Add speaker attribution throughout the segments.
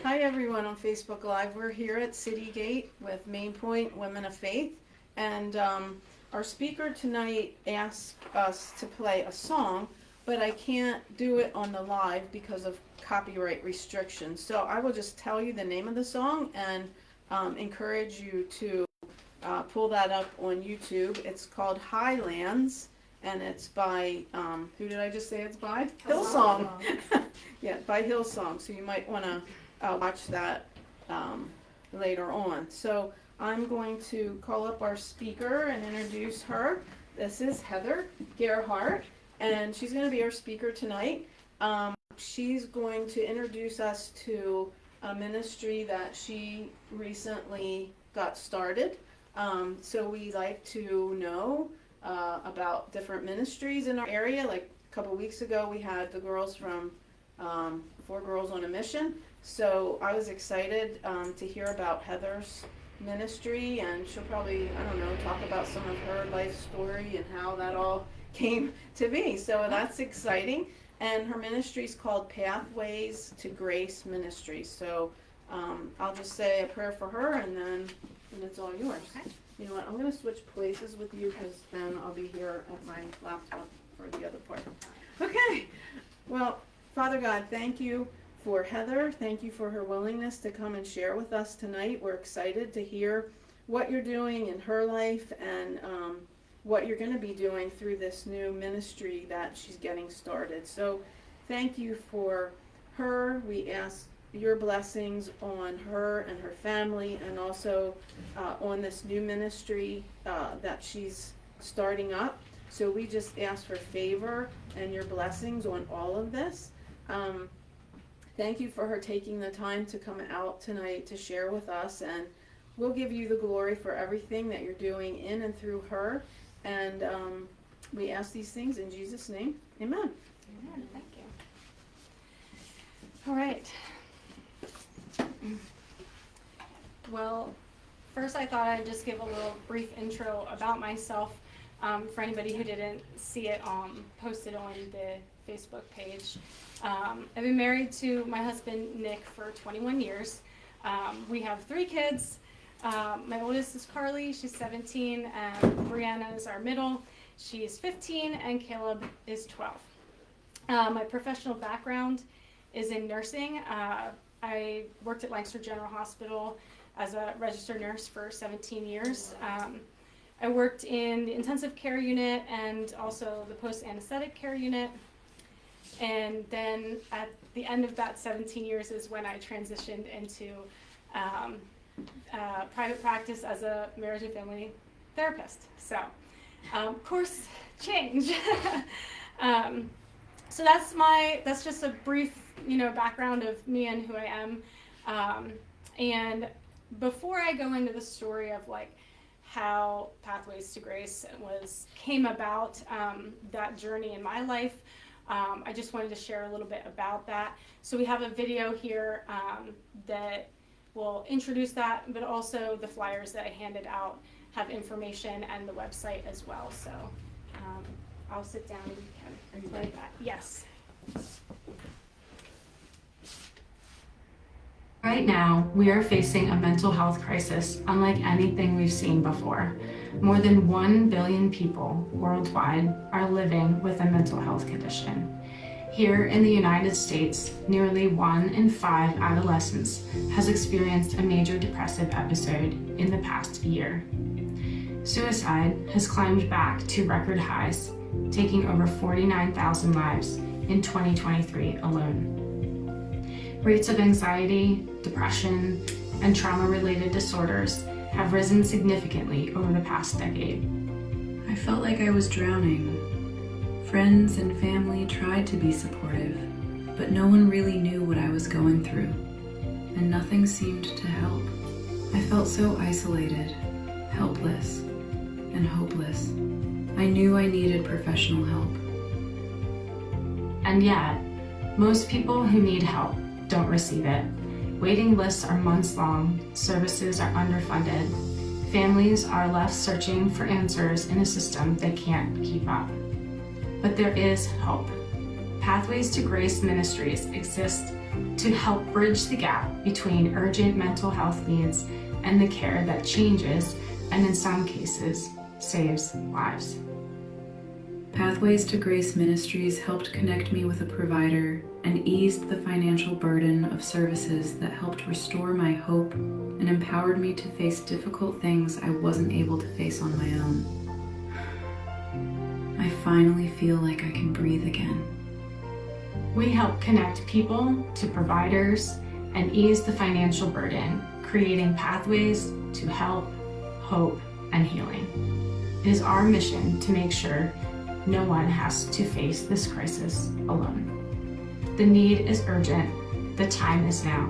Speaker 1: Hi everyone on Facebook Live. We're here at City Gate with Main Point Women of Faith, and our speaker tonight asked us to play a song, but I can't do it on the live because of copyright restrictions. So I will just tell you the name of the song and encourage you to pull that up on YouTube. It's called Highlands, and it's by, who did I just say it's by? Hillsong. Yeah, by Hillsong. So you might want to watch that later on. So I'm going to call up our speaker and introduce her. This is Heather Gerhart, and she's going to be our speaker tonight. She's going to introduce us to a ministry that she recently got started. So we like to know about different ministries in our area. Like a couple weeks ago, we had the girls from Four Girls on a Mission. So I was excited to hear about Heather's ministry, and she'll probably, I don't know, talk about some of her life story and how that all came to be. So that's exciting. And her ministry is called Pathways to Grace Ministry. So I'll just say a prayer for her, and then it's all yours.
Speaker 2: Okay.
Speaker 1: You know what, I'm going to switch places with you because then I'll be here at my laptop for the other part. Okay. Well, Father God, thank you for Heather. Thank you for her willingness to come and share with us tonight. We're excited to hear what you're doing in her life and what you're going to be doing through this new ministry that she's getting started. So thank you for her. We ask your blessings on her and her family, and also on this new ministry that she's starting up. So we just ask for favor and your blessings on all of this. Thank you for her taking the time to come out tonight to share with us, and we'll give you the glory for everything that you're doing in and through her. And we ask these things in Jesus' name. Amen.
Speaker 2: Amen. Thank you. All right. Well, first I thought I'd just give a little brief intro about myself for anybody who didn't see it posted on the Facebook page. I've been married to my husband Nick for 21 years. We have 3 kids. My oldest is Carly, she's 17, and Brianna is our middle. She's 15, and Caleb is 12. My professional background is in nursing. I worked at Lancaster General Hospital as a registered nurse for 17 years. I worked in the intensive care unit and also the post-anesthetic care unit. And then at the end of that 17 years is when I transitioned into private practice as a marriage and family therapist. So, course change. So that's just a brief, background of me and who I am. And before I go into the story of like how Pathways to Grace came about, that journey in my life, I just wanted to share a little bit about that. So we have a video here that will introduce that, but also the flyers that I handed out have information and the website as well. So I'll sit down and we can play that. Yes.
Speaker 3: Right now, we are facing a mental health crisis unlike anything we've seen before. More than 1 billion people worldwide are living with a mental health condition. Here in the United States, nearly 1 in 5 adolescents has experienced a major depressive episode in the past year. Suicide has climbed back to record highs, taking over 49,000 lives in 2023 alone. Rates of anxiety, depression, and trauma-related disorders have risen significantly over the past decade.
Speaker 4: I felt like I was drowning. Friends and family tried to be supportive, but no one really knew what I was going through, and nothing seemed to help. I felt so isolated, helpless, and hopeless. I knew I needed professional help.
Speaker 3: And yet, most people who need help don't receive it. Waiting lists are months long, services are underfunded, families are left searching for answers in a system that can't keep up. But there is hope. Pathways to Grace Ministries exists to help bridge the gap between urgent mental health needs and the care that changes and in some cases saves lives.
Speaker 4: Pathways to Grace Ministries helped connect me with a provider and eased the financial burden of services that helped restore my hope and empowered me to face difficult things I wasn't able to face on my own. I finally feel like I can breathe again.
Speaker 3: We help connect people to providers and ease the financial burden, creating pathways to help, hope, and healing. It is our mission to make sure no one has to face this crisis alone. The need is urgent, the time is now,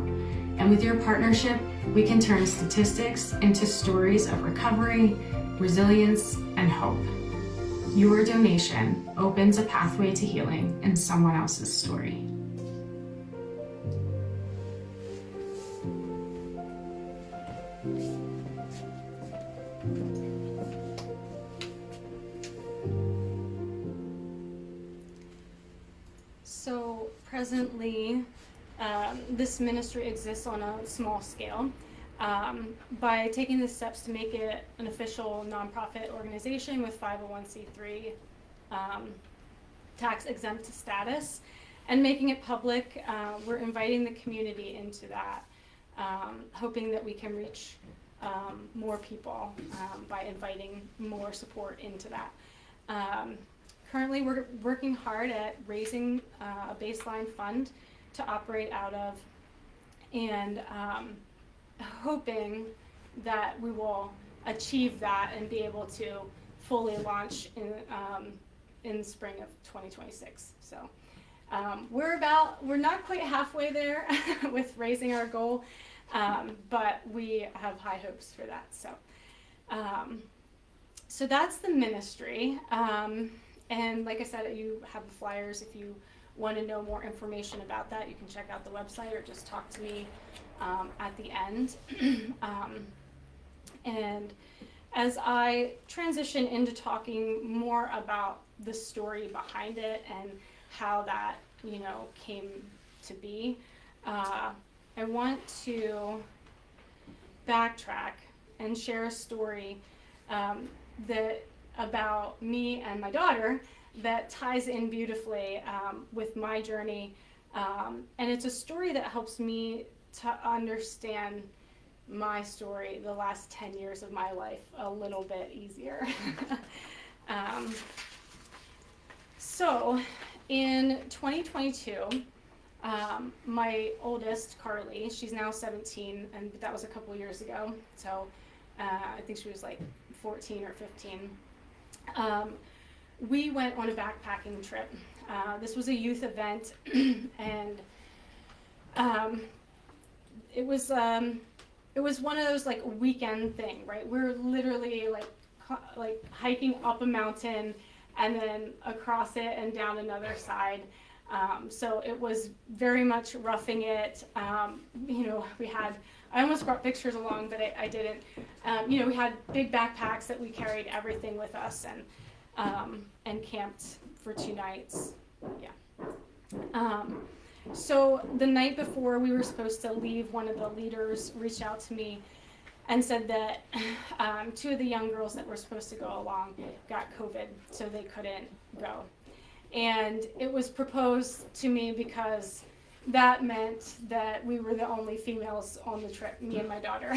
Speaker 3: and with your partnership, we can turn statistics into stories of recovery, resilience, and hope. Your donation opens a pathway to healing in someone else's story.
Speaker 2: So presently, this ministry exists on a small scale. By taking the steps to make it an official nonprofit organization with 501c3 tax exempt status and making it public, we're inviting the community into that, hoping that we can reach more people by inviting more support into that. Currently, we're working hard at raising a baseline fund to operate out of, and hoping that we will achieve that and be able to fully launch in the spring of 2026. So we're not quite halfway there with raising our goal, but we have high hopes for that. So that's the ministry. And like I said, you have the flyers. If you want to know more information about that, you can check out the website or just talk to me at the end. And as I transition into talking more about the story behind it and how that, came to be, I want to backtrack and share a story that about me and my daughter that ties in beautifully with my journey, and it's a story that helps me to understand my story, the last 10 years of my life, a little bit easier. So in 2022, my oldest, Carly, she's now 17, and that was a couple years ago, so I think she was like 14 or 15. We went on a backpacking trip. This was a youth event, and it was one of those like weekend thing, right? We're literally like hiking up a mountain and then across it and down another side. So it was very much roughing it. I almost brought pictures along, but I didn't. We had big backpacks that we carried everything with us, and camped for 2 nights. Yeah. So the night before we were supposed to leave, one of the leaders reached out to me and said that 2 of the young girls that were supposed to go along got COVID, so they couldn't go. And it was proposed to me because that meant that we were the only females on the trip, me and my daughter.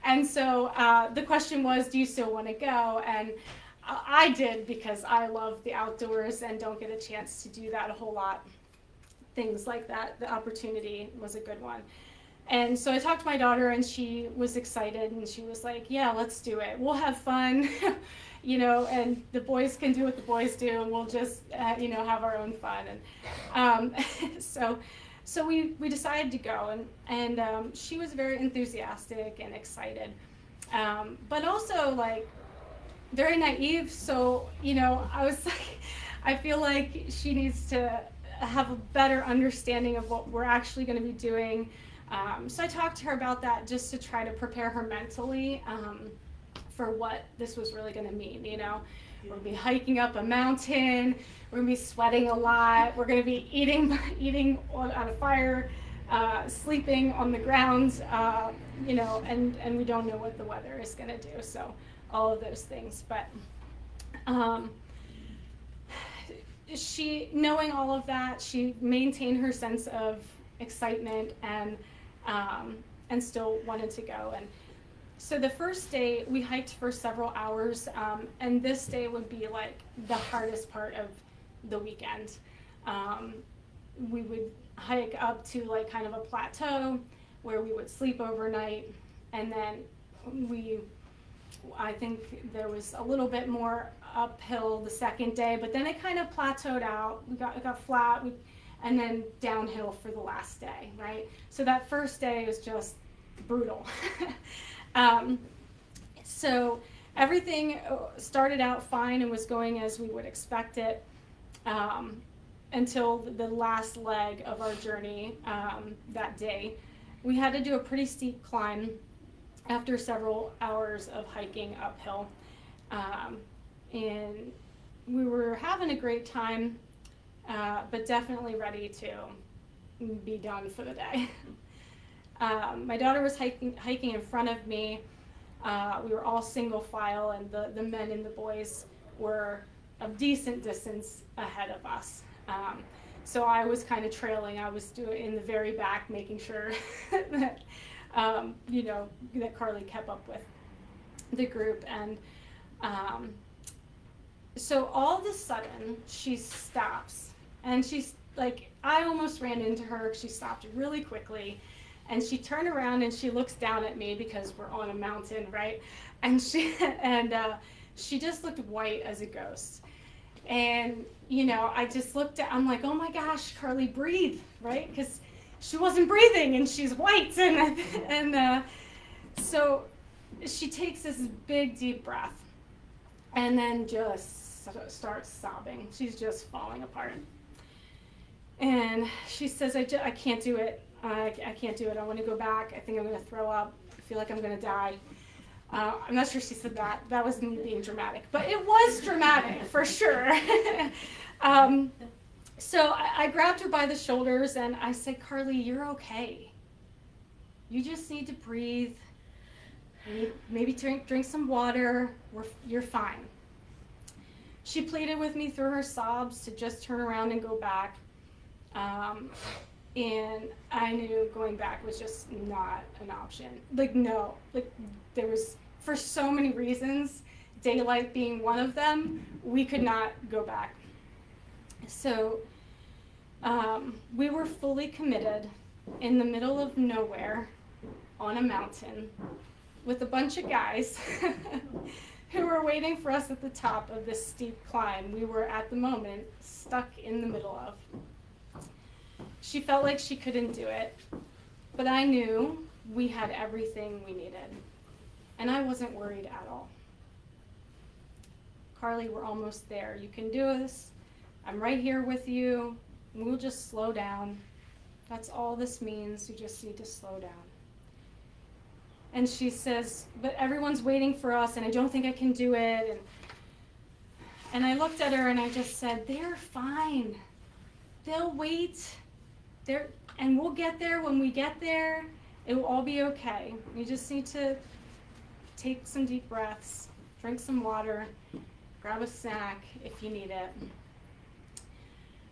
Speaker 2: And so the question was, do you still want to go? And I did, because I love the outdoors and don't get a chance to do that a whole lot. Things like that, the opportunity was a good one. And so I talked to my daughter, and she was excited, and she was like, yeah, let's do it. We'll have fun, and the boys can do what the boys do, and we'll just, have our own fun. And so we decided to go, and she was very enthusiastic and excited, but also like very naive. So, I was like, I feel like she needs to have a better understanding of what we're actually going to be doing. So I talked to her about that just to try to prepare her mentally for what this was really going to mean. We're gonna be hiking up a mountain. We're gonna be sweating a lot. We're gonna be eating on a fire, sleeping on the ground, and we don't know what the weather is gonna do. So all of those things, but she, knowing all of that, she maintained her sense of excitement and still wanted to go. And so the first day we hiked for several hours, and this day would be like the hardest part of the weekend. We would hike up to like kind of a plateau where we would sleep overnight, and then I think there was a little bit more uphill the second day, but then it kind of plateaued out. It got flat, and then downhill for the last day, right? So that first day was just brutal. So everything started out fine and was going as we would expect it, until the last leg of our journey that day. We had to do a pretty steep climb after several hours of hiking uphill. And we were having a great time, but definitely ready to be done for the day. My daughter was hiking in front of me. We were all single file, and the men and the boys were a decent distance ahead of us. So I was kind of trailing. I was in the very back, making sure that that Carly kept up with the group. And so all of a sudden she stops, and she's like, I almost ran into her. She stopped really quickly, and she turned around and she looks down at me because we're on a mountain, right? And she just looked white as a ghost. And I just looked at, I'm like, oh my gosh, Carly, breathe, right? Because she wasn't breathing, and she's white. And so she takes this big deep breath, and then just starts sobbing. She's just falling apart. And she says, I can't do it. I can't do it. I want to go back. I think I'm going to throw up. I feel like I'm going to die. I'm not sure she said that. That was me being dramatic. But it was dramatic, for sure. So I grabbed her by the shoulders, and I said, Carly, you're okay. You just need to breathe. Maybe drink some water. You're fine. She pleaded with me through her sobs to just turn around and go back. And I knew going back was just not an option. There was, for so many reasons, daylight being one of them, we could not go back. So we were fully committed in the middle of nowhere on a mountain with a bunch of guys who were waiting for us at the top of this steep climb we were at the moment stuck in the middle of. She felt like she couldn't do it, but I knew we had everything we needed, and I wasn't worried at all. Carly, we're almost there. You can do this. I'm right here with you. We'll just slow down. That's all this means. You just need to slow down. And she says, but everyone's waiting for us, and I don't think I can do it. And I looked at her and I just said, they're fine. They'll wait. And we'll get there when we get there. It will all be okay. You just need to take some deep breaths, drink some water, grab a snack if you need it.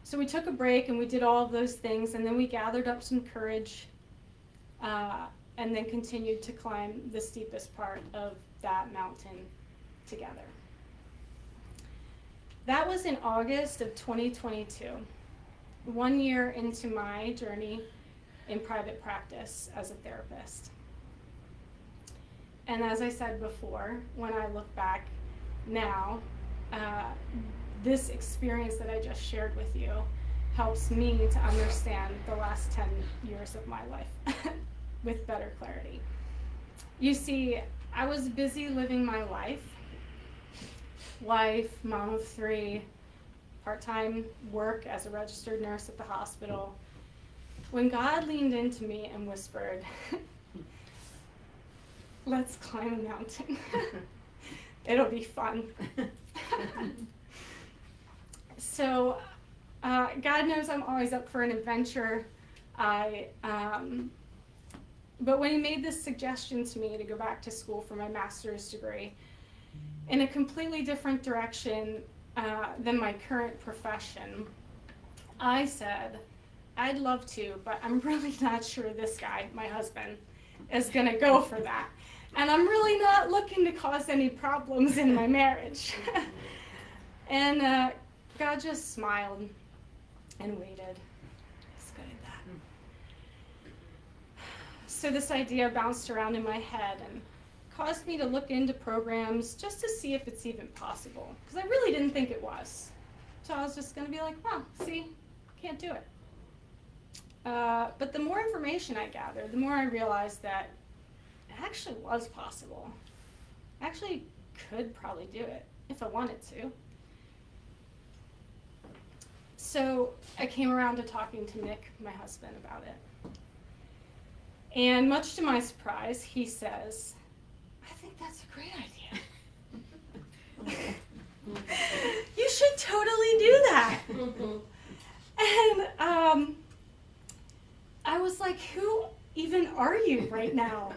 Speaker 2: So we took a break and we did all of those things, and then we gathered up some courage and then continued to climb the steepest part of that mountain together. That was in August of 2022, 1 year into my journey in private practice as a therapist. And as I said before, when I look back now, this experience that I just shared with you helps me to understand the last 10 years of my life with better clarity. You see, I was busy living my life, mom of 3, part-time work as a registered nurse at the hospital, when God leaned into me and whispered, let's climb a mountain. It'll be fun. So, God knows I'm always up for an adventure. But when he made this suggestion to me to go back to school for my master's degree in a completely different direction than my current profession, I said, I'd love to, but I'm really not sure this guy, my husband, is going to go for that. And I'm really not looking to cause any problems in my marriage. And God just smiled and waited. He's good at that. So this idea bounced around in my head and caused me to look into programs just to see if it's even possible. Because I really didn't think it was. So I was just going to be like, well, see, can't do it. But the more information I gathered, the more I realized that it actually was possible. I actually could probably do it if I wanted to. So I came around to talking to Nick, my husband, about it. And much to my surprise, he says, I think that's a great idea. You should totally do that. And I was like, who even are you right now?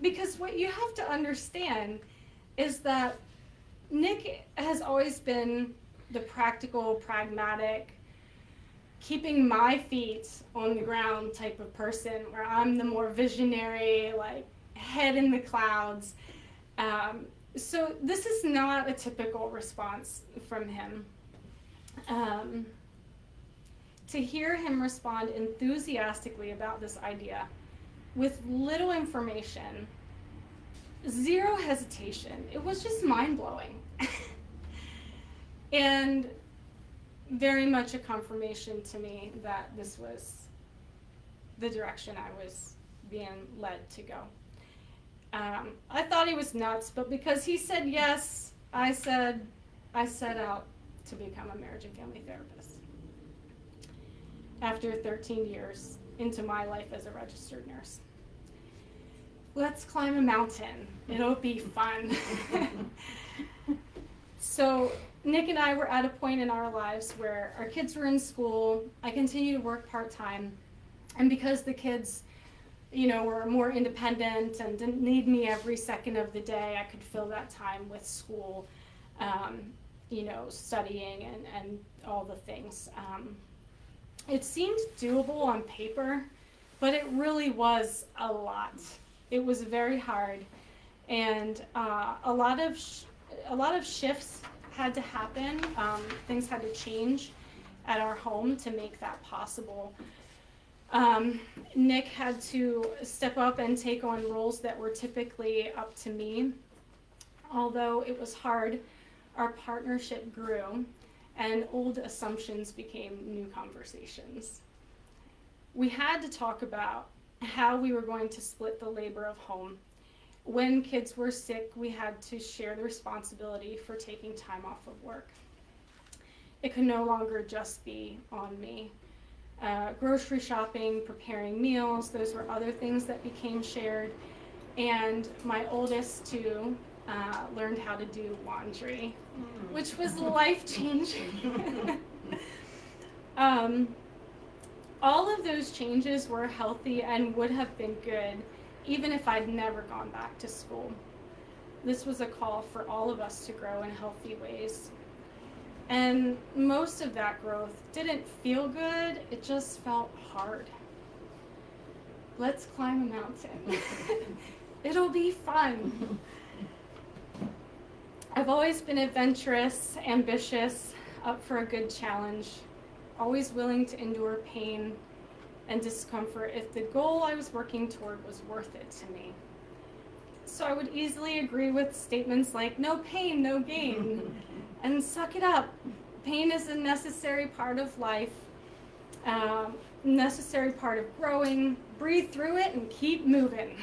Speaker 2: Because what you have to understand is that Nick has always been the practical, pragmatic, keeping my feet on the ground type of person, where I'm the more visionary, like head in the clouds. So this is not a typical response from him. To hear him respond enthusiastically about this idea with little information, zero hesitation, it was just mind-blowing. And very much a confirmation to me that this was the direction I was being led to go. I thought he was nuts, but because he said yes, I set out to become a marriage and family therapist. After 13 years into my life as a registered nurse. Let's climb a mountain. It'll be fun. So Nick and I were at a point in our lives where our kids were in school. I continued to work part-time. And because the kids, were more independent and didn't need me every second of the day, I could fill that time with school, studying and all the things. It seemed doable on paper, but it really was a lot. It was very hard, and a lot of shifts had to happen. Things had to change at our home to make that possible. Nick had to step up and take on roles that were typically up to me. Although it was hard, our partnership grew, and old assumptions became new conversations. We had to talk about how we were going to split the labor of home. When kids were sick, we had to share the responsibility for taking time off of work. It could no longer just be on me. Grocery shopping, preparing meals, those were other things that became shared. And my oldest two learned how to do laundry, which was life-changing. All of those changes were healthy and would have been good even if I'd never gone back to school. This was a call for all of us to grow in healthy ways. And most of that growth didn't feel good, it just felt hard. Let's climb a mountain. It'll be fun. I've always been adventurous, ambitious, up for a good challenge, always willing to endure pain and discomfort if the goal I was working toward was worth it to me. So I would easily agree with statements like, no pain, no gain, and suck it up. Pain is a necessary part of life, necessary part of growing. Breathe through it and keep moving.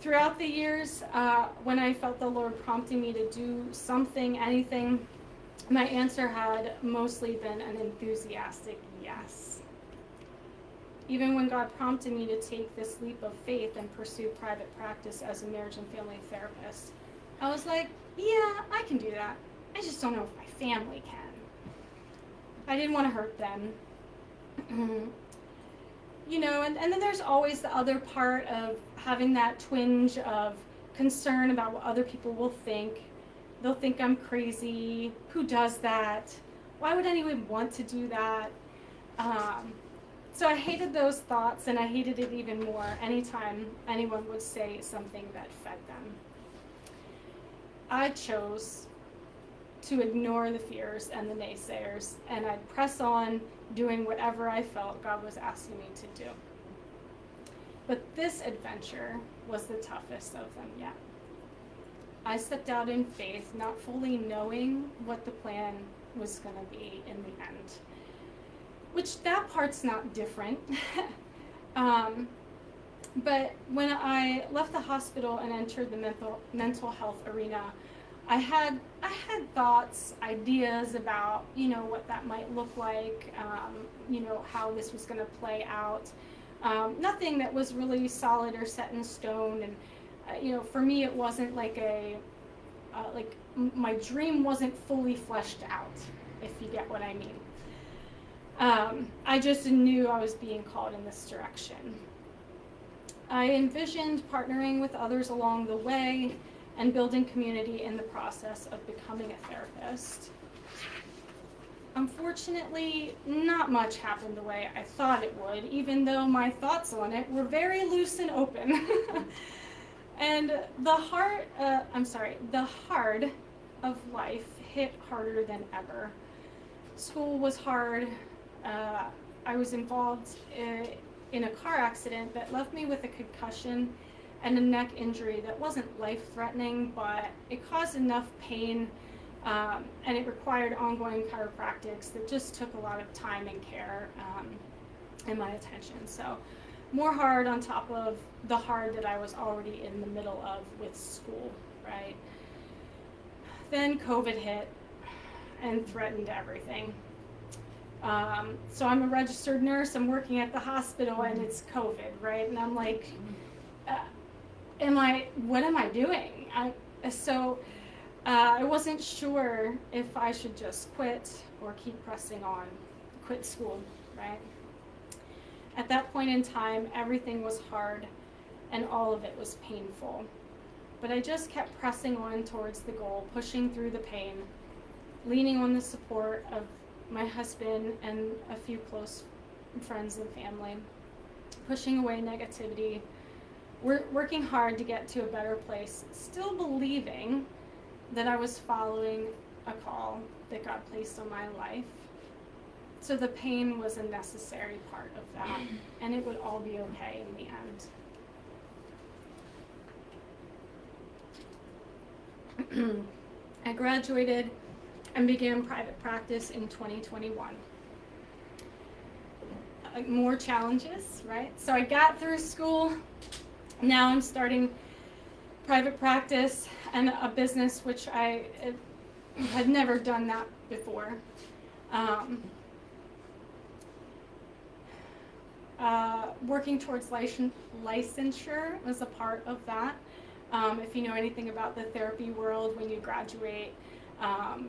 Speaker 2: Throughout the years, when I felt the Lord prompting me to do something, anything, my answer had mostly been an enthusiastic yes. Even when God prompted me to take this leap of faith and pursue private practice as a marriage and family therapist, I was like, yeah, I can do that. I just don't know if my family can. I didn't want to hurt them. You know, and then there's always the other part of having that twinge of concern about what other people will think. They'll think I'm crazy. Who does that? Why would anyone want to do that? So I hated those thoughts, and I hated it even more anytime anyone would say something that fed them. I chose to ignore the fears and the naysayers, and I'd press on doing whatever I felt God was asking me to do. But this adventure was the toughest of them yet. I stepped out in faith, not fully knowing what the plan was going to be in the end. Which that part's not different. But when I left the hospital and entered the mental health arena, I had thoughts, ideas about, you know, what that might look like, you know, how this was going to play out. Nothing that was really solid or set in stone. And, you know, for me, it wasn't like my dream wasn't fully fleshed out, if you get what I mean. I just knew I was being called in this direction. I envisioned partnering with others along the way and building community in the process of becoming a therapist. Unfortunately, not much happened the way I thought it would, even though my thoughts on it were very loose and open. And the hard of life hit harder than ever. School was hard. I was involved in a car accident that left me with a concussion and a neck injury that wasn't life-threatening, but it caused enough pain, and it required ongoing chiropractics that just took a lot of time and care and my attention. So more hard on top of the hard that I was already in the middle of with school, right? Then COVID hit and threatened everything. So I'm a registered nurse, I'm working at the hospital, and it's COVID, right? And I'm like, what am I doing? I wasn't sure if I should just quit or keep pressing on, quit school, right? At that point in time, everything was hard and all of it was painful. But I just kept pressing on towards the goal, pushing through the pain, leaning on the support of my husband and a few close friends and family, pushing away negativity, working hard to get to a better place, still believing that I was following a call that God placed on my life. So the pain was a necessary part of that, and it would all be okay in the end. I graduated and began private practice in 2021. More challenges, right? So I got through school. Now I'm starting private practice and a business, which I had never done that before. Working towards licensure was a part of that. If you know anything about the therapy world, when you graduate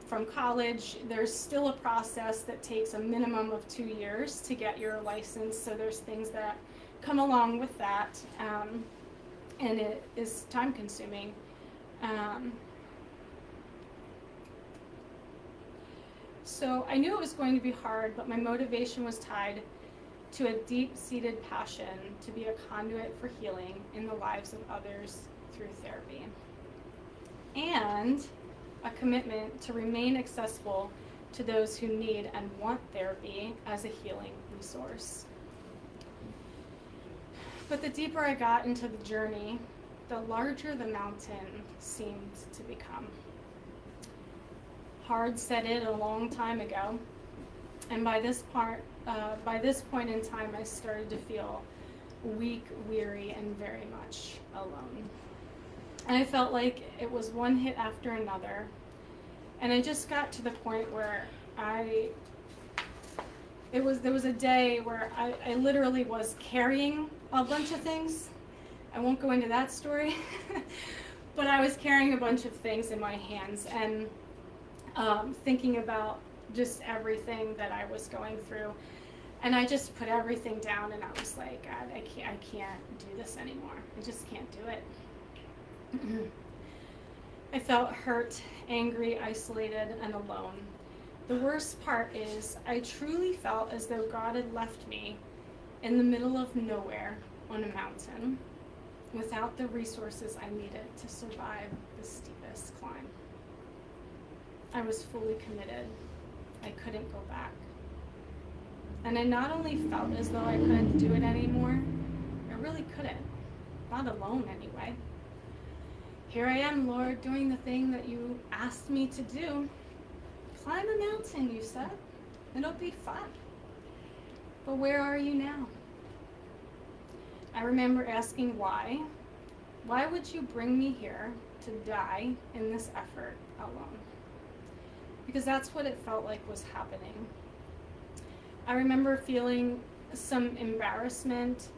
Speaker 2: from college, there's still a process that takes a minimum of 2 years to get your license. So there's things that come along with that, and it is time consuming. So I knew it was going to be hard, but my motivation was tied to a deep-seated passion to be a conduit for healing in the lives of others through therapy, and a commitment to remain accessible to those who need and want therapy as a healing resource. But the deeper I got into the journey, the larger the mountain seemed to become. Hard set in a long time ago, and by this point in time, I started to feel weak, weary, and very much alone. And I felt like it was one hit after another, and I just got to the point where there was a day where I literally was carrying a bunch of things. I won't go into that story, But I was carrying a bunch of things in my hands and thinking about just everything that I was going through. And I just put everything down and I was like, God, I can't do this anymore. I just can't do it. I felt hurt, angry, isolated, and alone. The worst part is I truly felt as though God had left me in the middle of nowhere on a mountain without the resources I needed to survive the steepest climb. I was fully committed. I couldn't go back. And I not only felt as though I couldn't do it anymore, I really couldn't. Not alone anyway. Here I am, Lord, doing the thing that you asked me to do. Climb a mountain, you said. It'll be fun. But where are you now? I remember asking why. Why would you bring me here to die in this effort alone? Because that's what it felt like was happening. I remember feeling some embarrassment,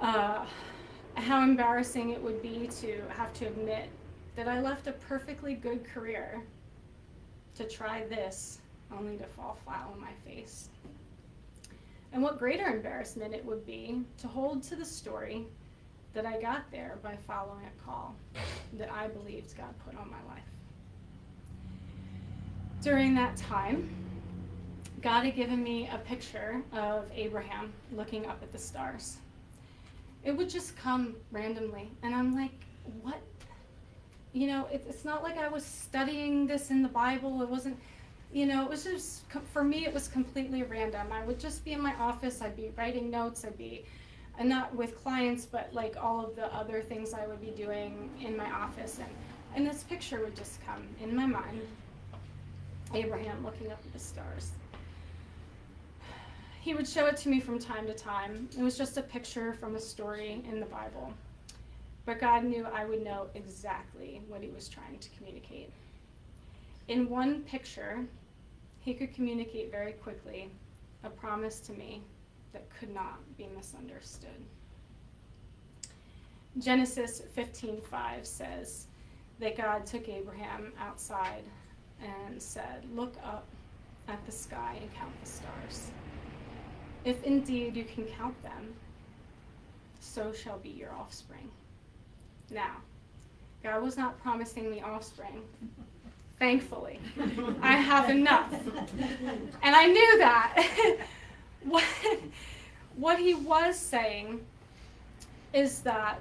Speaker 2: how embarrassing it would be to have to admit that I left a perfectly good career to try this, only to fall flat on my face. And what greater embarrassment it would be to hold to the story that I got there by following a call that I believed God put on my life. During that time, God had given me a picture of Abraham looking up at the stars. It would just come randomly, and I'm like, what? You know, it's not like I was studying this in the Bible. It wasn't, you know, it was just, for me, it was completely random. I would just be in my office, I'd be writing notes, I'd be, and not with clients, but like all of the other things I would be doing in my office, and this picture would just come in my mind. Abraham looking up at the stars. He would show it to me from time to time. It was just a picture from a story in the Bible. But God knew I would know exactly what he was trying to communicate. In one picture, he could communicate very quickly a promise to me that could not be misunderstood. Genesis 15:5 says that God took Abraham outside and said, "Look up at the sky and count the stars. If indeed you can count them, so shall be your offspring." Now, God was not promising me offspring. Thankfully, I have enough. And I knew that. What he was saying is that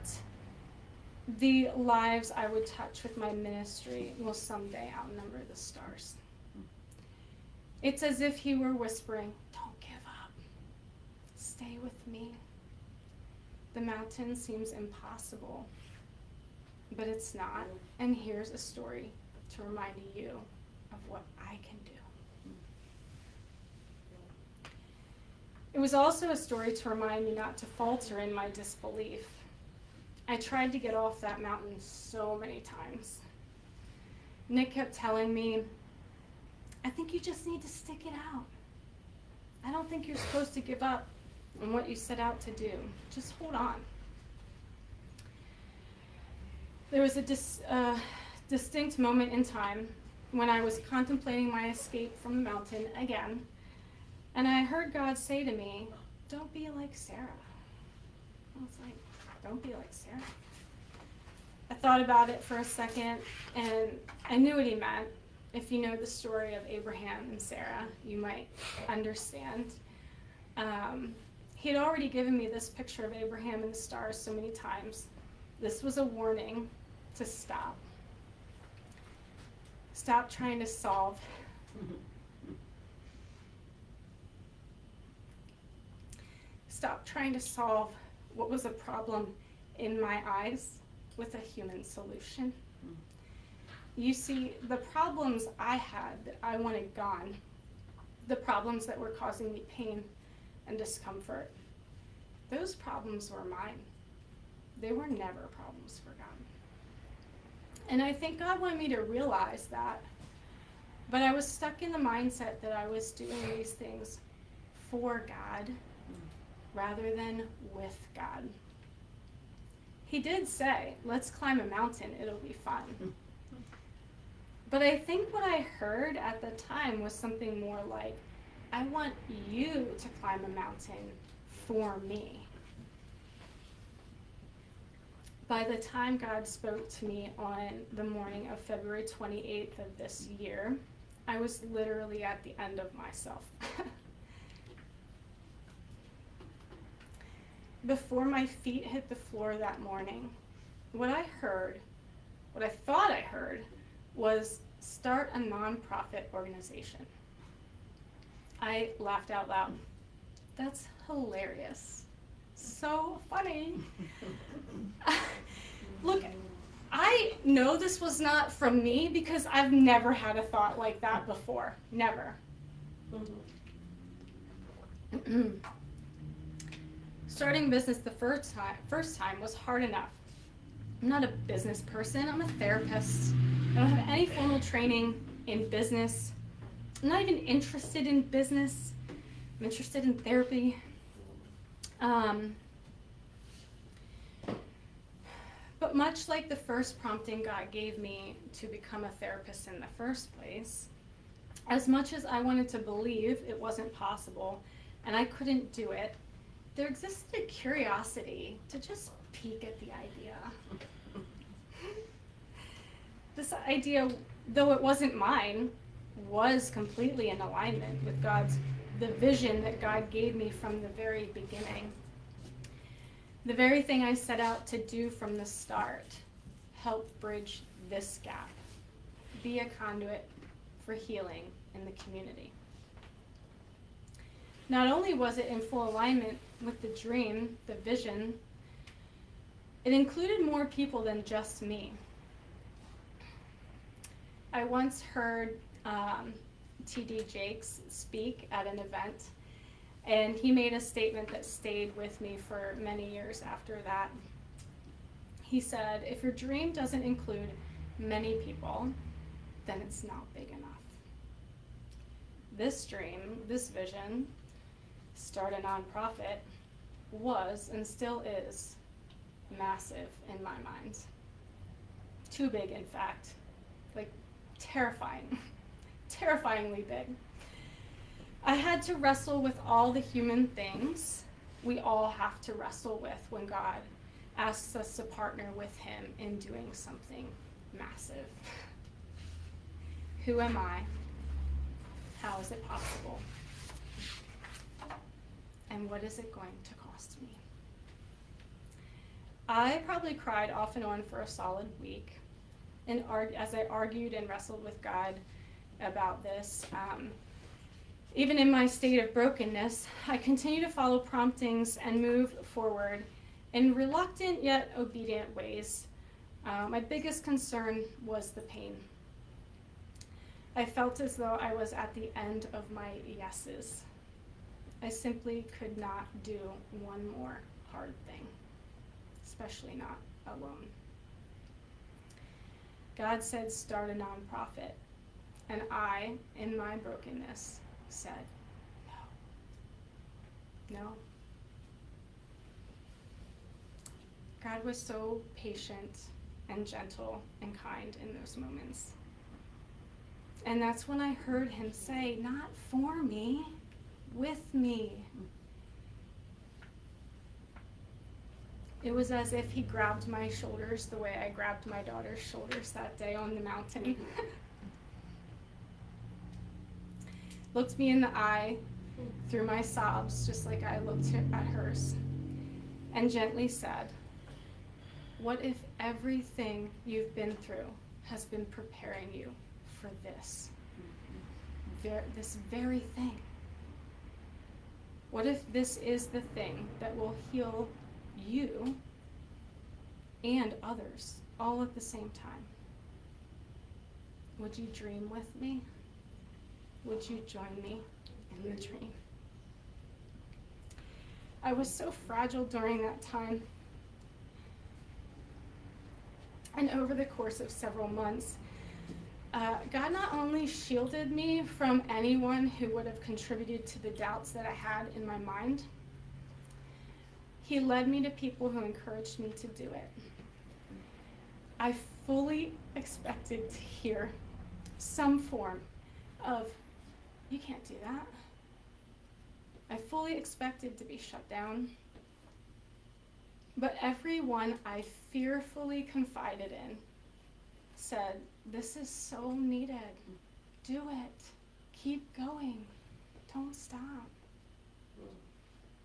Speaker 2: the lives I would touch with my ministry will someday outnumber the stars. It's as if he were whispering, "Don't give up. Stay with me. The mountain seems impossible, but it's not. And here's a story to remind you of what I can do." It was also a story to remind me not to falter in my disbelief. I tried to get off that mountain so many times. Nick kept telling me, "I think you just need to stick it out. I don't think you're supposed to give up on what you set out to do. Just hold on." There was a distinct moment in time when I was contemplating my escape from the mountain again, and I heard God say to me, "Don't be like Sarah." I was like, don't be like Sarah. I thought about it for a second, and I knew what he meant. If you know the story of Abraham and Sarah, you might understand. He had already given me this picture of Abraham and the stars so many times. This was a warning to stop. Stop trying to solve. Stop trying to solve what was a problem in my eyes with a human solution. You see, the problems I had that I wanted gone, the problems that were causing me pain and discomfort, those problems were mine. They were never problems for God. And I think God wanted me to realize that, but I was stuck in the mindset that I was doing these things for God rather than with God. He did say, let's climb a mountain, it'll be fun. But I think what I heard at the time was something more like, I want you to climb a mountain for me. By the time God spoke to me on the morning of February 28th of this year, I was literally at the end of myself. Before my feet hit the floor that morning, what I thought I heard, was start a nonprofit organization. I laughed out loud. That's hilarious. So funny. Look, I know this was not from me because I've never had a thought like that before. Never. Starting business the first time was hard enough. I'm not a business person, I'm a therapist. I don't have any formal training in business. I'm not even interested in business. I'm interested in therapy. But much like the first prompting God gave me to become a therapist in the first place, as much as I wanted to believe it wasn't possible and I couldn't do it, there existed a curiosity to just peek at the idea. This idea, though it wasn't mine, was completely in alignment with the vision that God gave me from the very beginning. The very thing I set out to do from the start, help bridge this gap, be a conduit for healing in the community. Not only was it in full alignment with the dream, the vision, it included more people than just me. I once heard T.D. Jakes speak at an event, and he made a statement that stayed with me for many years after that. He said, if your dream doesn't include many people, then it's not big enough. This dream, this vision, start a nonprofit, was and still is massive in my mind. Too big, in fact. Like, terrifying. Terrifyingly big. I had to wrestle with all the human things we all have to wrestle with when God asks us to partner with him in doing something massive. Who am I? How is it possible? And what is it going to cost me? I probably cried off and on for a solid week, and as I argued and wrestled with God about this. Even in my state of brokenness, I continue to follow promptings and move forward in reluctant yet obedient ways. My biggest concern was the pain. I felt as though I was at the end of my yeses. I simply could not do one more hard thing, especially not alone. God said, start a nonprofit, and I, in my brokenness, said, no. God was so patient and gentle and kind in those moments. And that's when I heard him say, not for me, with me. It was as if he grabbed my shoulders the way I grabbed my daughter's shoulders that day on the mountain. Looked me in the eye through my sobs, just like I looked at hers, and gently said, what if everything you've been through has been preparing you for this very thing? What if this is the thing that will heal you and others all at the same time? Would you dream with me? Would you join me in the dream? I was so fragile during that time. And over the course of several months, God not only shielded me from anyone who would have contributed to the doubts that I had in my mind, He led me to people who encouraged me to do it. I fully expected to hear some form of, "You can't do that." I fully expected to be shut down. But everyone I fearfully confided in said, "This is so needed. Do it. Keep going. Don't stop."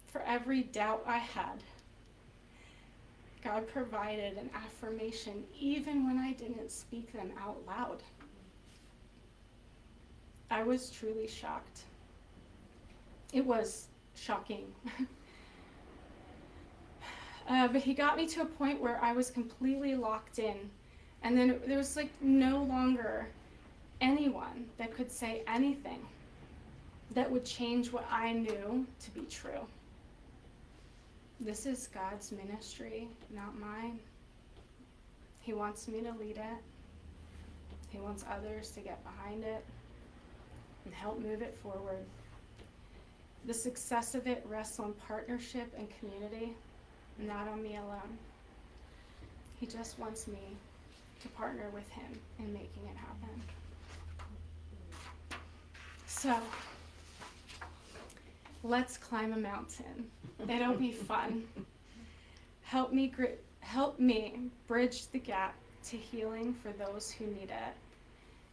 Speaker 2: For every doubt I had, God provided an affirmation even when I didn't speak them out loud. I was truly shocked. It was shocking. But he got me to a point where I was completely locked in. And then there was like no longer anyone that could say anything that would change what I knew to be true. This is God's ministry, not mine. He wants me to lead it. He wants others to get behind it and help move it forward. The success of it rests on partnership and community, not on me alone. He just wants me to partner with him in making it happen. So, let's climb a mountain. It'll be fun. Help me bridge the gap to healing for those who need it.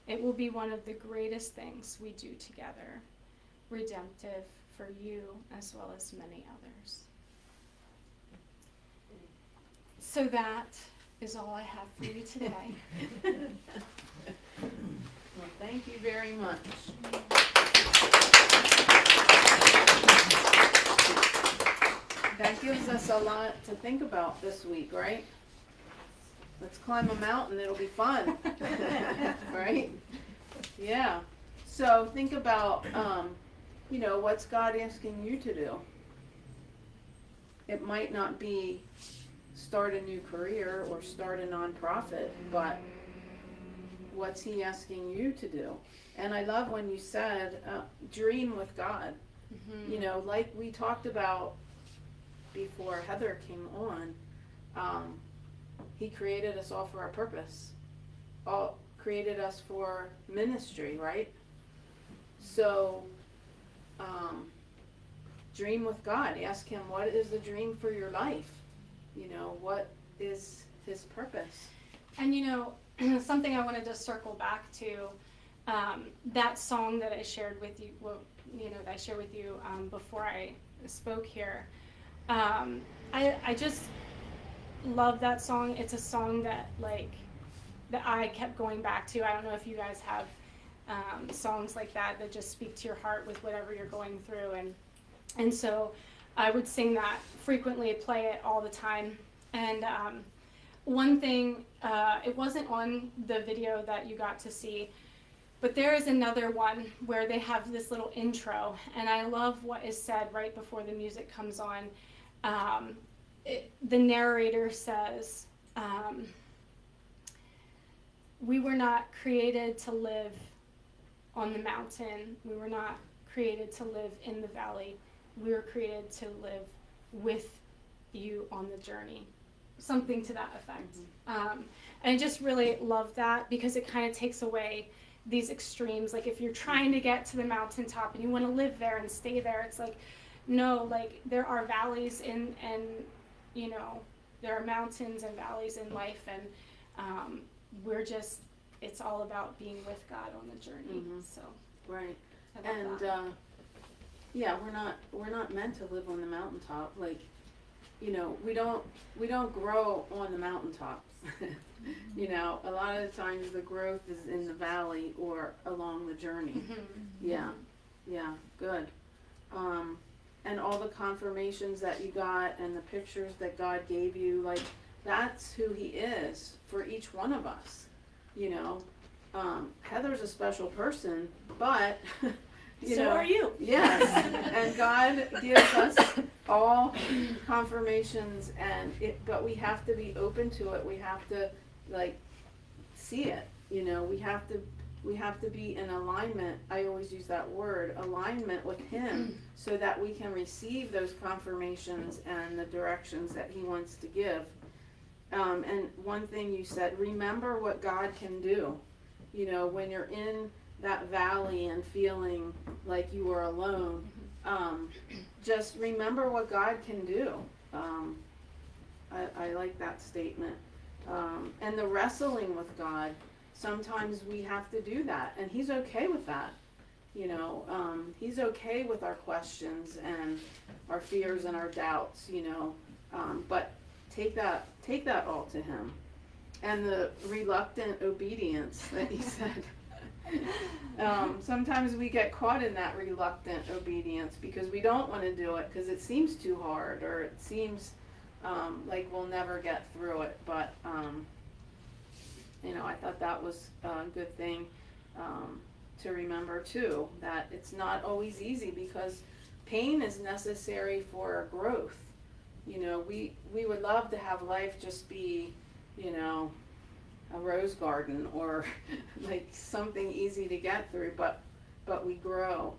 Speaker 2: It will be one of the greatest things we do together, redemptive for you as well as many others. So that is all I have for you today.
Speaker 1: Well, thank you very much. That gives us a lot to think about this week, right? Let's climb a mountain, it'll be fun. Right? Yeah. So think about, what's God asking you to do? It might not be start a new career or start a nonprofit, but what's he asking you to do? And I love when you said, dream with God. Mm-hmm. Like we talked about before Heather came on, he created us all for a purpose. All created us for ministry, right? So, dream with God. Ask him, what is the dream for your life? What is his purpose?
Speaker 2: And something I wanted to circle back to, that song that I shared with you, before I spoke here. I just love that song. It's a song that I kept going back to. I don't know if you guys have songs like that just speak to your heart with whatever you're going through, and so I would sing that frequently, play it all the time. And one thing, it wasn't on the video that you got to see, but there is another one where they have this little intro, and I love what is said right before the music comes on. The narrator says, we were not created to live on the mountain. We were not created to live in the valley. We were created to live with you on the journey. Something to that effect. Mm-hmm. And I just really love that because it kind of takes away these extremes. Like if you're trying to get to the mountaintop and you want to live there and stay there, it's like, no, there are valleys and there are mountains and valleys in life, and it's all about being with God on the journey. Mm-hmm. So
Speaker 1: right. And we're not meant to live on the mountaintop. We don't grow on the mountaintops. A lot of the times the growth is in the valley or along the journey. Mm-hmm. Yeah, good. And all the confirmations that you got and the pictures that God gave you, that's who he is for each one of us. Heather's a special person, but
Speaker 2: so are you.
Speaker 1: Yes. And God gives us all confirmations, but we have to be open to it. We have to see it. We have to we have to be in alignment. I always use that word, alignment with Him, so that we can receive those confirmations and the directions that He wants to give. And one thing you said, remember what God can do. You know, when you're in that valley and feeling like you are alone, just remember what God can do. I like that statement. And the wrestling with God, sometimes we have to do that, and He's okay with that. You know, He's okay with our questions and our fears and our doubts, you know, but take that all to Him. And the reluctant obedience that you said. Sometimes we get caught in that reluctant obedience because we don't want to do it because it seems too hard, or it seems like we'll never get through it. But you know, I thought that was a good thing to remember too, that it's not always easy because pain is necessary for growth. You know, we would love to have life just be, you know, a rose garden or like something easy to get through, but we grow,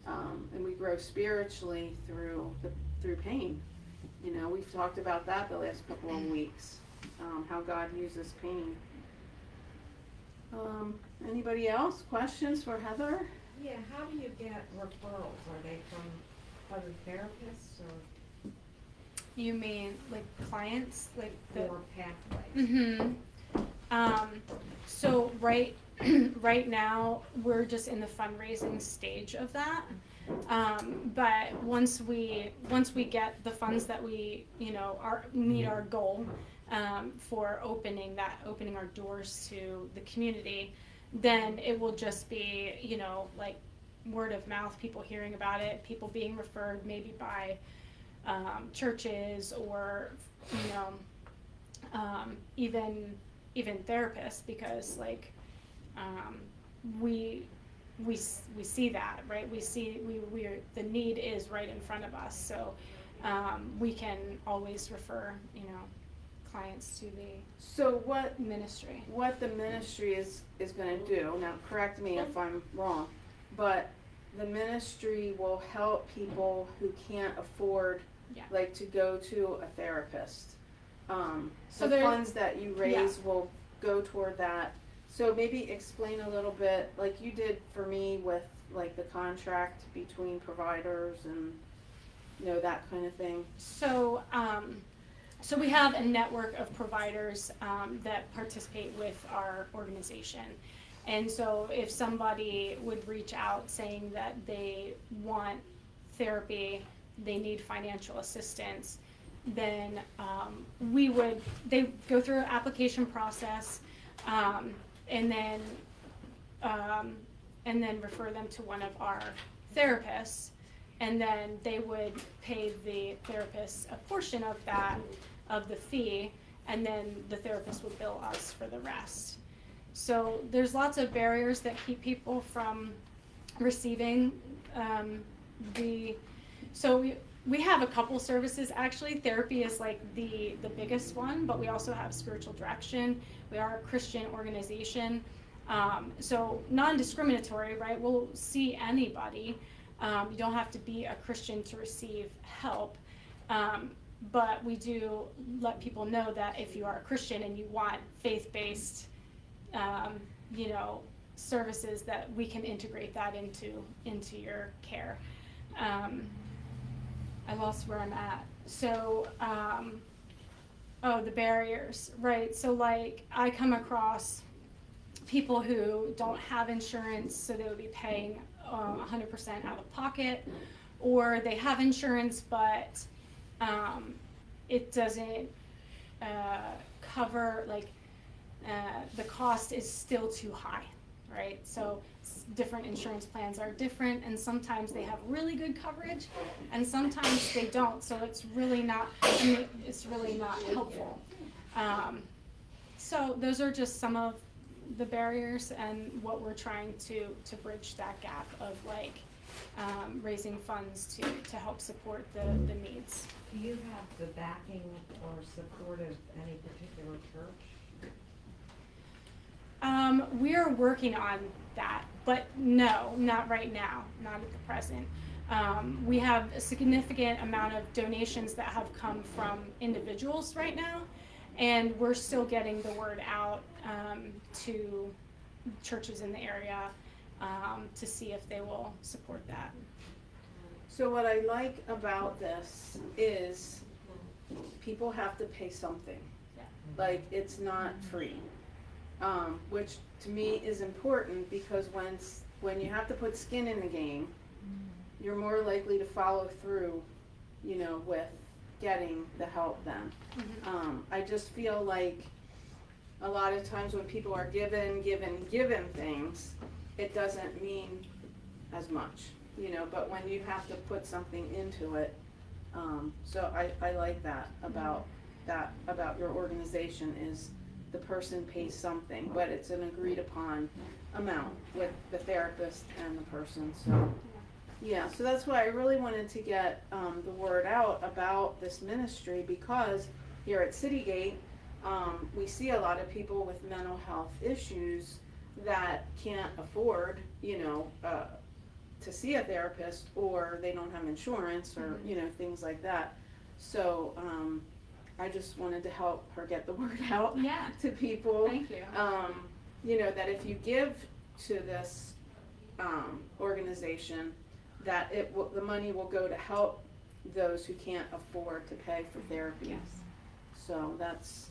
Speaker 1: and we grow spiritually through pain. You know, we've talked about that the last couple of weeks, how God uses pain. Anybody else? Questions for Heather?
Speaker 5: Yeah, how do you get referrals? Are they from other therapists or
Speaker 2: You mean like clients, like the?
Speaker 5: or pathways?
Speaker 2: So right now we're just in the fundraising stage of that. But once we get the funds that we, you know, meet our goal for opening our doors to the community, then it will just be, you know, like word of mouth, people hearing about it, people being referred maybe by churches or, you know, even therapists, because like we see that, right? We're the need is right in front of us, so we can always refer, you know, clients to the ministry.
Speaker 1: What the ministry is going to do, now correct me if I'm wrong, but the ministry will help people who can't afford like to go to a therapist. So the funds that you raise will go toward that. So maybe explain a little bit, like you did for me with like the contract between providers and, you know, that kind of thing.
Speaker 2: So so we have a network of providers that participate with our organization. And so if somebody would reach out saying that they want therapy, they need financial assistance, then they go through an application process, and then refer them to one of our therapists, and then they would pay the therapist a portion of the fee, and then the therapist would bill us for the rest. So there's lots of barriers that keep people from receiving so we have a couple services. Actually, therapy is like the biggest one, but we also have spiritual direction. We are a Christian organization, so non-discriminatory, right? We'll see anybody. You don't have to be a Christian to receive help, but we do let people know that if you are a Christian and you want faith-based, you know, services, that we can integrate that into your care. I lost where I'm at. So, the barriers, right? So like I come across people who don't have insurance, so they would be paying 100% out of pocket, or they have insurance, but it doesn't cover, like the cost is still too high, right? So different insurance plans are different, and sometimes they have really good coverage and sometimes they don't, so it's really not helpful. So those are just some of the barriers and what we're trying to bridge that gap of like raising funds to help support the needs.
Speaker 5: Do you have the backing or support of any particular church?
Speaker 2: We're working on that, but no, not right now, not at the present. We have a significant amount of donations that have come from individuals right now, and we're still getting the word out to churches in the area to see if they will support that.
Speaker 1: So what I like about this is people have to pay something.
Speaker 2: Yeah.
Speaker 1: Like, it's not free, which to me is important, because when you have to put skin in the game, you're more likely to follow through, you know, with getting the help then. I just feel like a lot of times when people are given things, it doesn't mean as much, you know, but when you have to put something into it, so I like that about your organization, is the person pays something, but it's an agreed upon amount with the therapist and the person, so. Yeah, so that's why I really wanted to get the word out about this ministry, because here at Citygate, we see a lot of people with mental health issues that can't afford, you know, to see a therapist, or they don't have insurance, or, you know, things like that. So I just wanted to help her get the word out
Speaker 2: Yeah.
Speaker 1: to people.
Speaker 2: Thank you.
Speaker 1: You know, that if you give to this organization, that the money will go to help those who can't afford to pay for therapy.
Speaker 2: Yes.
Speaker 1: So that's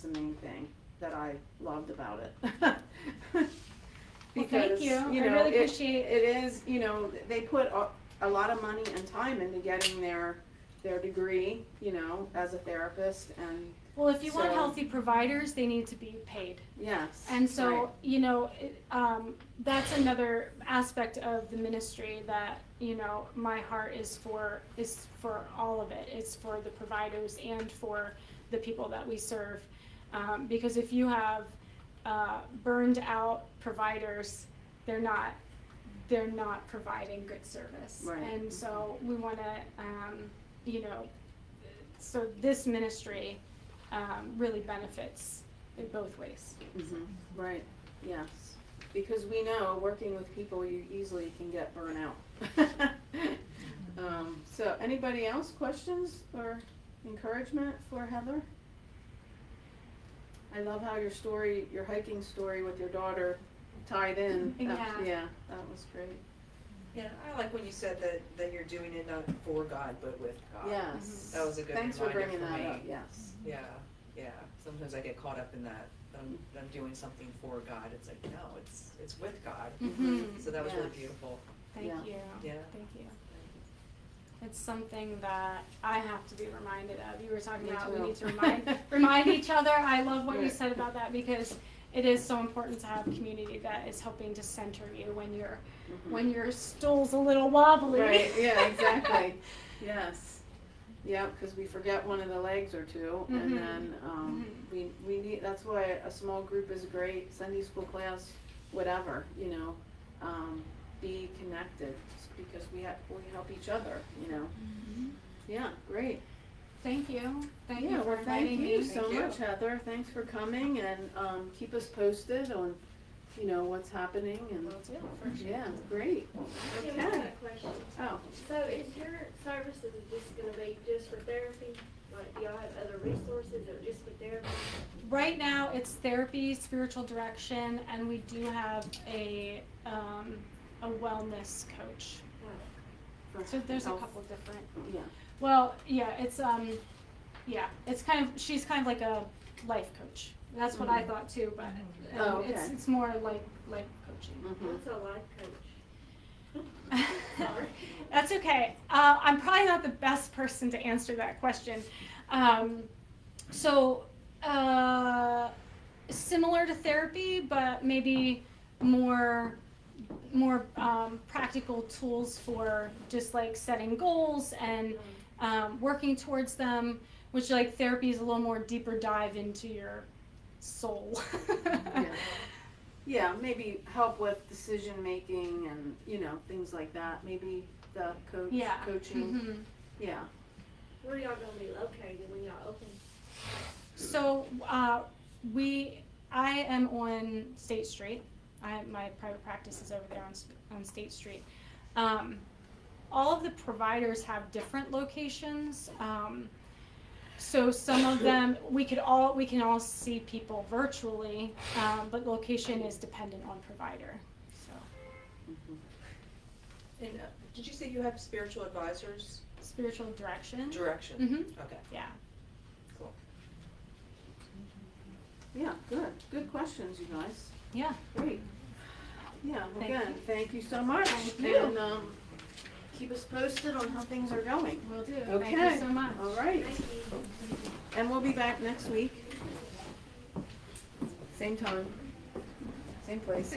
Speaker 1: the main thing that I loved about it.
Speaker 2: Well, thank you. I really appreciate
Speaker 1: it. Is, you know, they put a lot of money and time into getting their degree, you know, as a therapist, and
Speaker 2: Well, if you want
Speaker 1: So-
Speaker 2: healthy providers, they need to be paid.
Speaker 1: yes.
Speaker 2: And so,
Speaker 1: right.
Speaker 2: you know, that's another aspect of the ministry that, you know, my heart is for all of it. It's for the providers and for the people that we serve. Because if you have burned out providers, they're not providing good service.
Speaker 1: Right.
Speaker 2: And so we want to, you know, so this ministry really benefits in both ways.
Speaker 1: Right, yes, because we know working with people, you easily can get burnt out. So anybody else, questions or encouragement for Heather? I love how your hiking story with your daughter tied in.
Speaker 2: Yeah.
Speaker 1: Yeah, that was great.
Speaker 6: Yeah, I like when you said that you're doing it not for God, but with God.
Speaker 1: Yes.
Speaker 6: That was a good
Speaker 1: Thanks for
Speaker 6: reminder
Speaker 1: bringing
Speaker 6: for
Speaker 1: that
Speaker 6: me.
Speaker 1: up, yes.
Speaker 6: Yeah. Sometimes I get caught up in that. I'm doing something for God. It's like, no, it's with God. So that was really
Speaker 1: Yes.
Speaker 6: beautiful.
Speaker 2: Thank
Speaker 1: Yeah.
Speaker 2: you.
Speaker 6: Yeah.
Speaker 2: Thank you. It's something that I have to be reminded of. You were talking
Speaker 1: Me
Speaker 2: about
Speaker 1: too.
Speaker 2: we need to remind each other. I love what you
Speaker 1: Right.
Speaker 2: said about that, because it is so important to have a community that is helping to center you when your stool's a little wobbly.
Speaker 1: Right, yeah, exactly, yes. Yeah, because we forget one of the legs or two, and then we need, that's why a small group is great, Sunday school class, whatever, you know, be connected, because we help each other, you know. Yeah, great.
Speaker 2: Thank you. Thank you
Speaker 1: Yeah,
Speaker 2: for
Speaker 1: well, thank
Speaker 2: inviting
Speaker 1: you
Speaker 2: me.
Speaker 1: so much, Heather, thanks for coming, and keep us posted on, you know, what's happening, and,
Speaker 2: Will do, for sure.
Speaker 1: yeah, great.
Speaker 7: Jim, I got a question.
Speaker 1: Oh,
Speaker 7: So is your services just gonna be just for therapy? Like, do y'all have other resources or just for therapy?
Speaker 2: Right now, it's therapy, spiritual direction, and we do have a wellness coach.
Speaker 1: for
Speaker 2: So there's a
Speaker 1: health.
Speaker 2: couple different.
Speaker 1: Yeah.
Speaker 2: Well, yeah, it's kind of, she's kind of like a life coach. That's what I thought too, but
Speaker 1: Oh, okay.
Speaker 2: it's more like life coaching.
Speaker 7: What's a life coach? Sorry.
Speaker 2: That's okay. I'm probably not the best person to answer that question. Similar to therapy, but maybe more practical tools for just like setting goals and working towards them, which like therapy is a little more deeper dive into your soul.
Speaker 1: Yeah. Yeah, maybe help with decision making and, you know, things like that. Maybe the
Speaker 2: Yeah.
Speaker 1: coaching.
Speaker 2: Mhm.
Speaker 1: Yeah.
Speaker 7: Where y'all gonna be located when y'all open?
Speaker 2: So I am on State Street. My private practice is over there on State Street. All of the providers have different locations. So some of them, we can all see people virtually, but location is dependent on provider. So
Speaker 6: And did you say you have spiritual advisors?
Speaker 2: spiritual direction.
Speaker 6: Direction?
Speaker 2: Mm-hmm.
Speaker 6: Okay,
Speaker 2: Yeah.
Speaker 6: cool.
Speaker 1: Yeah, good questions, you guys.
Speaker 2: Yeah.
Speaker 1: Great. Yeah,
Speaker 2: Thank
Speaker 1: again, thank you so much.
Speaker 2: Thank you.
Speaker 1: And, keep us posted on how things are going.
Speaker 2: Will do.
Speaker 1: Okay.
Speaker 2: Thank you so much.
Speaker 1: All right.
Speaker 7: Thank you.
Speaker 1: And we'll be back next week. Same time, same place.